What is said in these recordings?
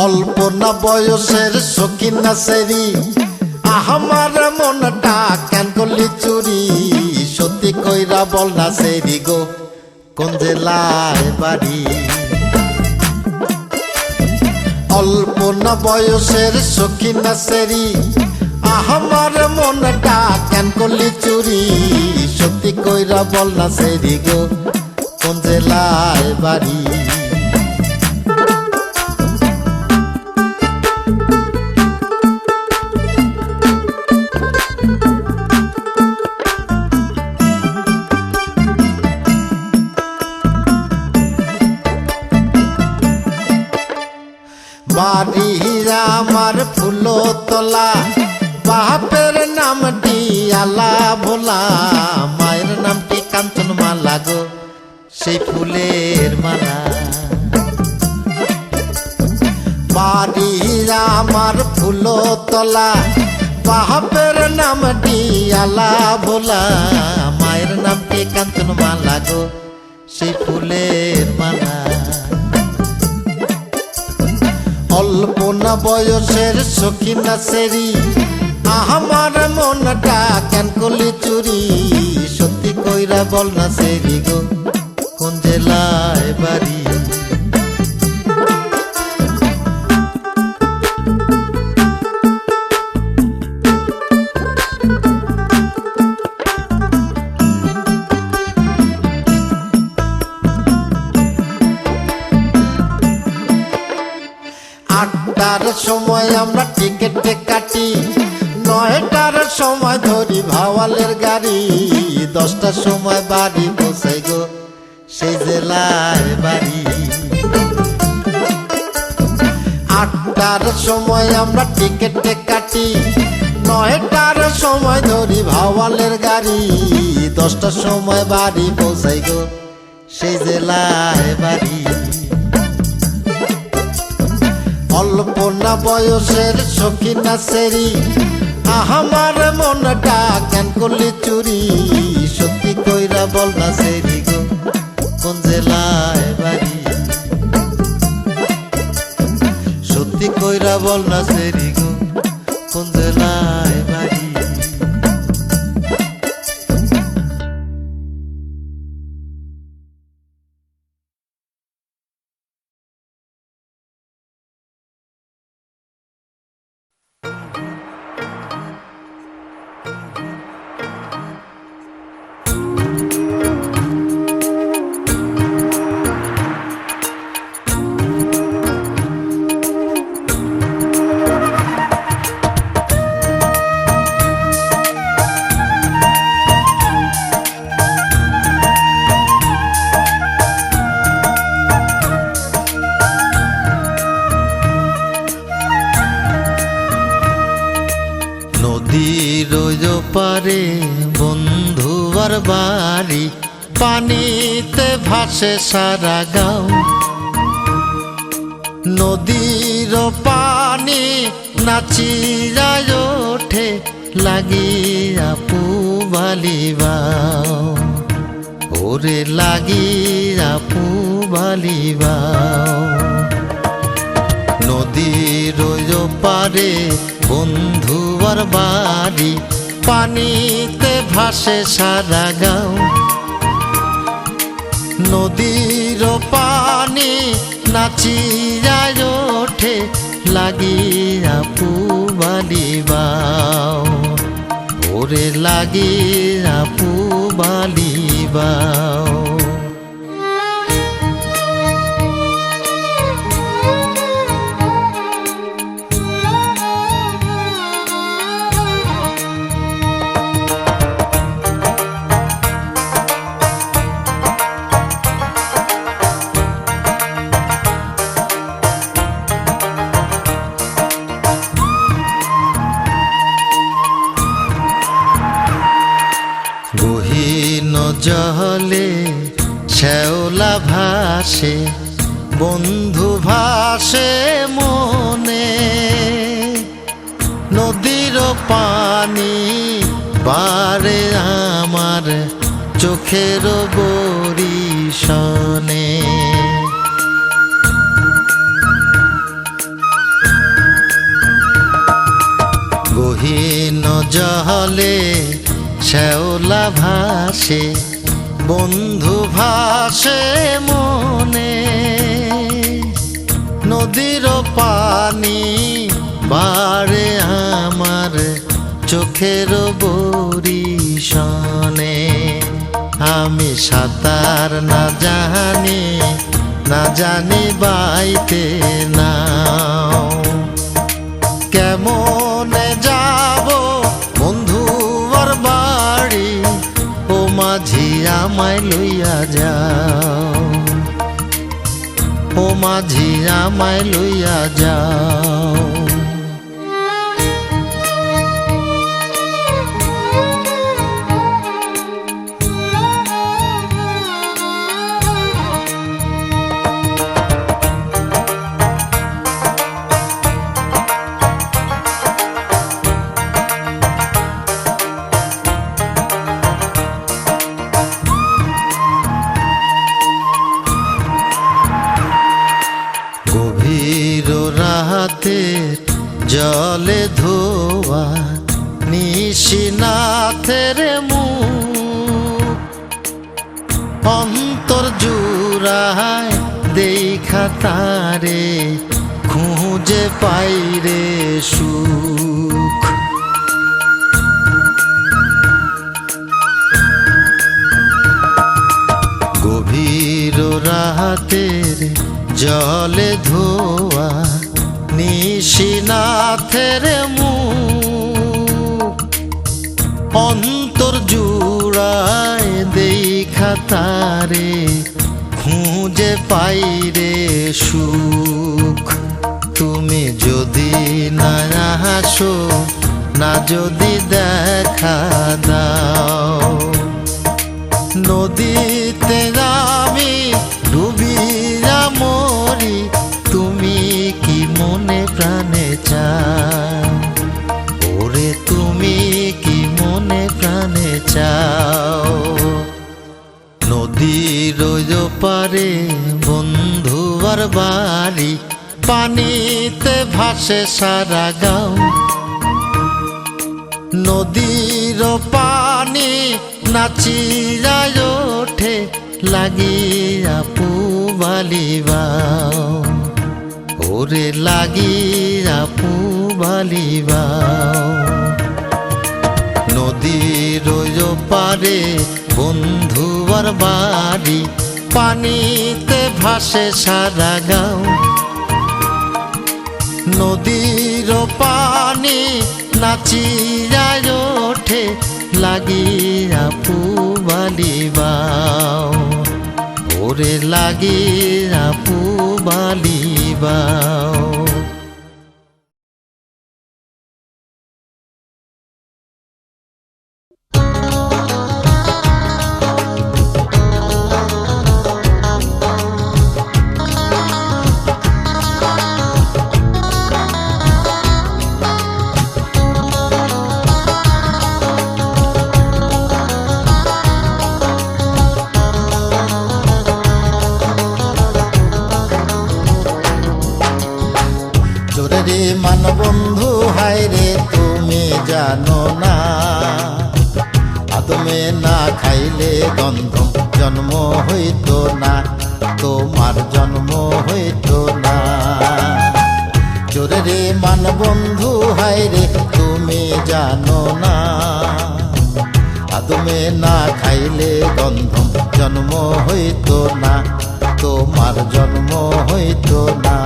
অল্প না বয়সের সখী না সেরি আমার মনটা কেন করলি চুরি সত্যি কইরা বল না সেরি গো কোন জেলায় বাড়ি অল্প না বয়সের সখী না সেরি আমার মনটা কেন করলি চুরি সত্যি কইরা বল না সেরি গো কোন জেলায় বাড়ি বাড়ি আমার ফুলতলা বাপের নামটি আলা ভোলা মায়ের নামটি কাঞ্চন মালা গো সেই ফুলের মালা বাড়ি আমার ফুলতলা বাপের নামটি আলা ভোলা মায়ের নামটি কাঞ্চন মালা গো সেই ফুলের মালা অল্প না বয়সের সখী না সেরি আমার মনটা কেন করলি চুরি সত্যি কইরা বল না সেরি গো কোন জেলায় বাড়ি আটটার সময় আমরা টিকেটে কাটি 9টার সময় ধরি ভাওয়ালের গাড়ি 10টার সময় বাড়ি পৌঁছাই গো সেই জেলায় বাড়ি 8টার সময় আমরা টিকেটে কাটি 9টার সময় ধরি ভাওয়ালের গাড়ি 10টার সময় বাড়ি পৌঁছাই গো সেই জেলায় বাড়ি অল্প না বয়সের সখী না সেরি আমার মনটা কেন করলি চুরি সত্যি কইরা বল না সেরি গো কোন জেলায় বাড়ি সত্যি কইরা বল না সেরি গো কোন জেলায় বাড়ি পারে বন্ধুবার বাড়ি পানিতে ভাসে সারা গাঁও নদীর পানি নাচিয়া ওঠে লাগিয়া পুবালিবাও ওরে লাগিয়া পুবালিবাও নদীর পারে বন্ধুবার বাড়ি পানিতে ভাসে সারা গাঁও নদীর পানি নাচিয়া ওঠে লাগিয়া পুবালিবাও ওরে লাগিয়া পুবালিবাও জলে শ্যাওলা ভাসে বন্ধু ভাসে মনে নদীর পানি বারে আমার চোখের বরিশনে জলে শ্যাওলা ভাসে, বন্ধু ভাসে মনে। নদীর পানি বাড়ে আমার চোখের বরিশনে। আমি সাঁতার না জানি বাইতে নাও। কেমনে যাব বন্ধুর বাড়ি, ও মাঝি আমায় লইয়া যাও, ও মাঝি আমায় লইয়া যাও। গভীর রাতে জলে ধোয়া নিশিনাথের মুখ, অন্তর জুড়ায় দেখা তারে খুঁজে পাইরে সুখ। গভীর রাতের জলে ধোয়া নিশিনাথের মুখ, অন্তর জুড়ায় দেখা তারে খুঁজে পাইরে সুখ। তুমি যদি না আসো, না যদি দেখা দাও, নদীতে আমি ডুবিয়া মরি, তুমি কি মনে প্রাণে চাও, ওরে তুমি কি মনে প্রাণে চাও। নদীর পারে বন্ধুর বাড়ি, পানিতে ভাসে সারা গাঁও। নদীর পানি নাচিয়া ওঠে, লাগিয়া পুবালিবাও, ওরে লাগিয়া পুবালিবাও। নদীর পারে বন্ধুর বাড়ি, পানিতে ভাসে সারা গাঁও। নদীর পানি নাচিয়া ওঠে, লাগিয়া পুবালিবাও, ওরে লাগিয়া পুবালিবাও। মান বন্ধু হায়রে তুমি জানো না, আদমে না খাইলে গন্ধ জন্ম হইত না, তোমার জন্ম হইত না। চোরে রে মান বন্ধু হায়রে তুমি জানো না, আদমে না খাইলে গন্ধ জন্ম হইত না, তোমার জন্ম হইত না।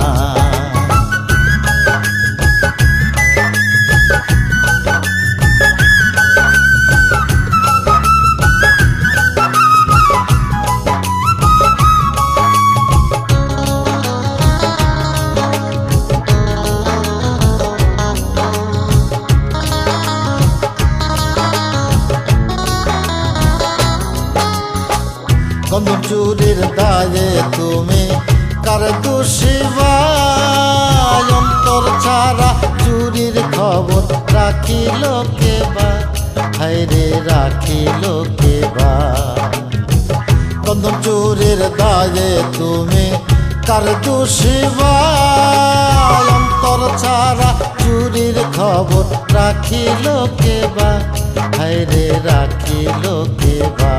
গন্ধ চুরির দায়ে তুমি কার দোষিবাই, অন্তর ছাড়া চুরির খবর রাখিল কেবা, হায়রে রাখিল কেবা। গন্ধ চুরির দায়ে তুমি কার দোষিবাই, অন্তর ছাড়া চুরির খবর রাখিল কেবা, হায়রে রাখিল কেবা।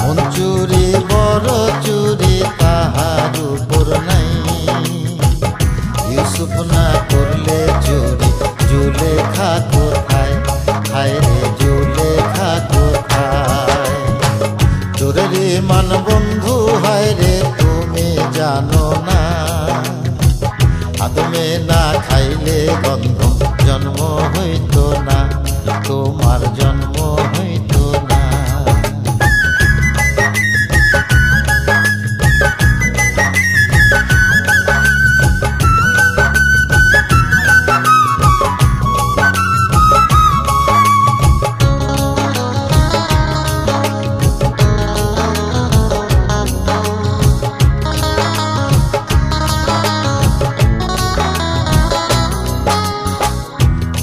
মন চুরি বড় চুরি তাহার উপর নাই, ইউসুফ না করলে চুরি জুলেখা কোথায়, হায়রে জুলেখা কোথায়। চোরের মান বন্ধু হায়রে তুমি জানো না, আদমে না খাইলে গন্ধ জন্ম হইত না, তোমার জন্ম হইত না।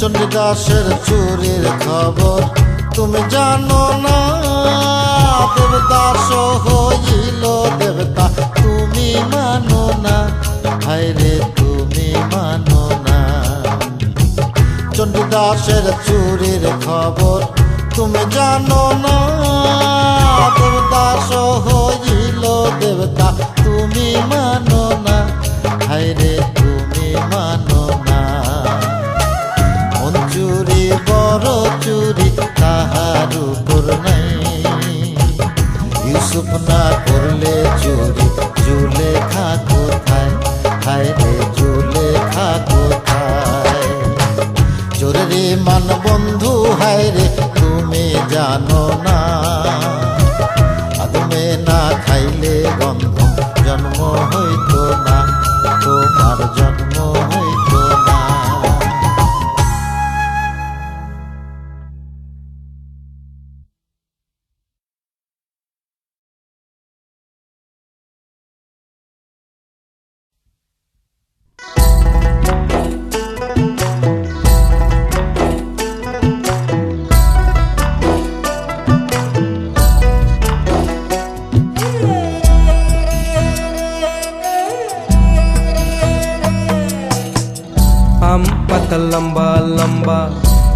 চণ্ডীদাসের চুরির খবর তুমি জানো না, দেবদাস হইল দেবতা তুমি মানো না, হায়রে তুমি মানো না। চণ্ডীদাসের চুরির খবর তুমি জানো না, দেবদাস হইল দেবতা তুমি মানো না, হায়রে তুমি মানো না। চুরি বড় চুরি তাহার উপর নাই, ইউসুফ না করলে চুরি জুলেখা কোথায়, হায়রে জুলেখা কোথায়। চোরের মান বন্ধু হায়রে তুমি জানো না, আদমে না খাইলে গন্ধ জন্ম হইত না, তোমার জন্ম হইত না। आम पत्ता लंबा लंबा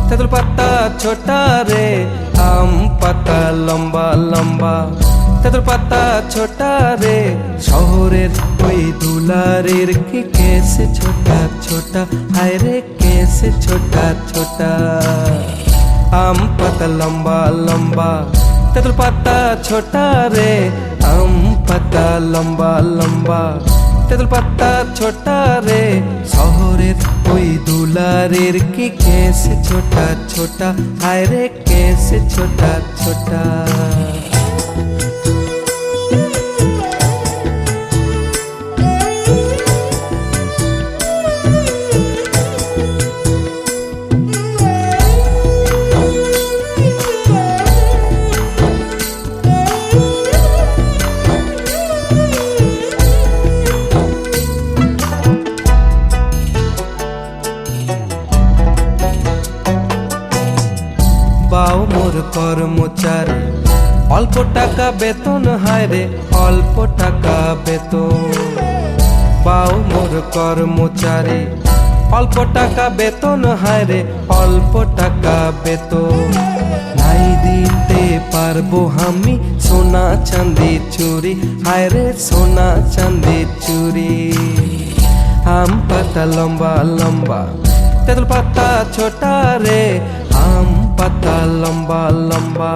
तेतुल पत्ता छोटा रे, आम पत्ता लंबा लंबा तेतुल पत्ता छोटा रे। शहरेर ওই দুলারের কি कैसे छोटा छोटा, हाय रे कैसे छोटा छोटा। आम पत्ता लंबा लंबा तेतुल पत्ता छोटा रे, आम पत्ता लंबा लंबा तेतुल पत्ता छोटा रे। शहरेर ওই দুলারের কি कैसे छोटा छोटा, हाय रे कैसे छोटा छोटा। বাও মোর কর্মচারী অল্প টাকা বেতন, হায় রে অল্প টাকা বেতন। বাও মোর কর্মচারী অল্প টাকা বেতন, হায় রে অল্প টাকা বেতন। নাই দিতে পারবো আমি সোনা চাঁদি চুরি, হায় রে সোনা চাঁদি চুরি। আম পাতা লম্বা লম্বা তেতুল পাতা ছোটা রে, আম পাতা লম্বা লম্বা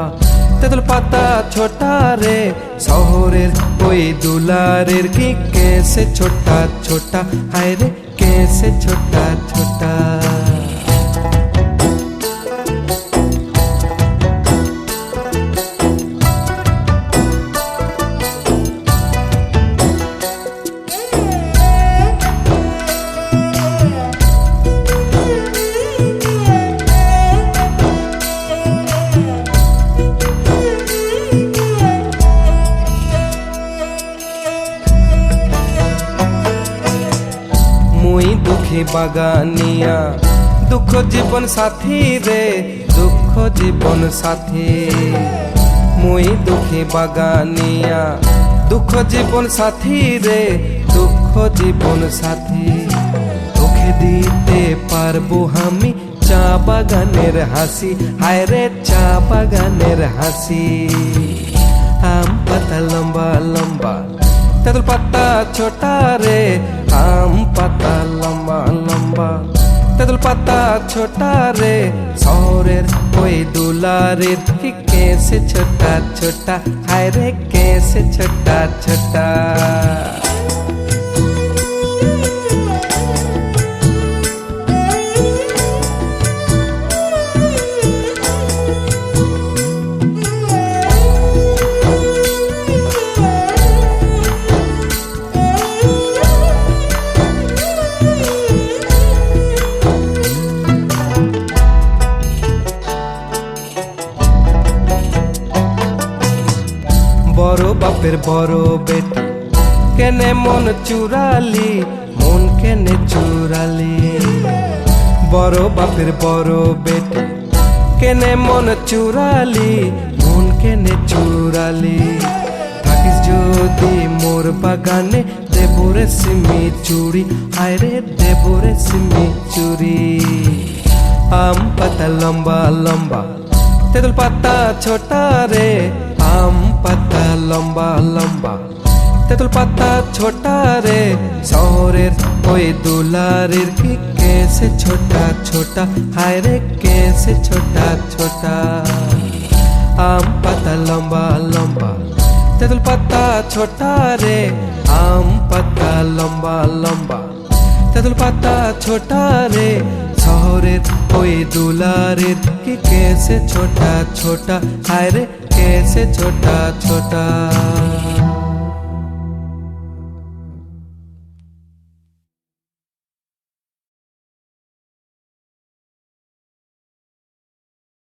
তেতুল পাতা ছোটা রে। শহরের ওই দুলারের কি कैसे छोटा छोटा, हाय रे कैसे छोटा छोटा। দুঃখী বাগানিয়া দুঃখ জীবন সাথী রে, দুঃখ জীবন সাথী। মুই দুঃখী বাগানিয়া দুঃখ জীবন সাথী রে, দুঃখ জীবন সাথী। তোকে দিতে পার পারবো আমি চা বাগানের হাসি, হায় রে চা বাগানের হাসি। আম পাতা লম্বা লম্বা, তেঁতুল পাতা ছোটা রে, আম পাতা লম্বা লম্বা, তেঁতুল পাতা ছোটা রে, শহরের ওই দুলারের কি কেসে ছোটা ছোটা, হায় রে কেসে ছোটা ছোটা। বড় বাপের বড় বেটি কেনে মন চুরালি, মন কেনে চুরালি। বড় বাপের বড় বেটি কেনে মন চুরালি, মন কেনে চুরালি। থাকিস যদি মোর বাগানে দেবরে সিমি চুরি, হায় রে দেবরে সিমি চুরি। আম পাতা লম্বা লম্বা, তেঁতুল পাতা ছোটা রে, আম পাতা লম্বা লম্বা, তেঁতুল পাতা ছোটা রে, শহরের ওই দুলারের কি কেসে ছোটা ছোটা, হায় রে কেসে ছোটা ছোটা। আম পাতা লম্বা লম্বা, তেঁতুল পাতা ছোটা রে, আম পাতা লম্বা লম্বা, তেঁতুল পাতা ছোটা রে, শহরের ওই দুলারের কি কেসে ছোটা ছোটা, হায় রে कैसे छोटा छोटा।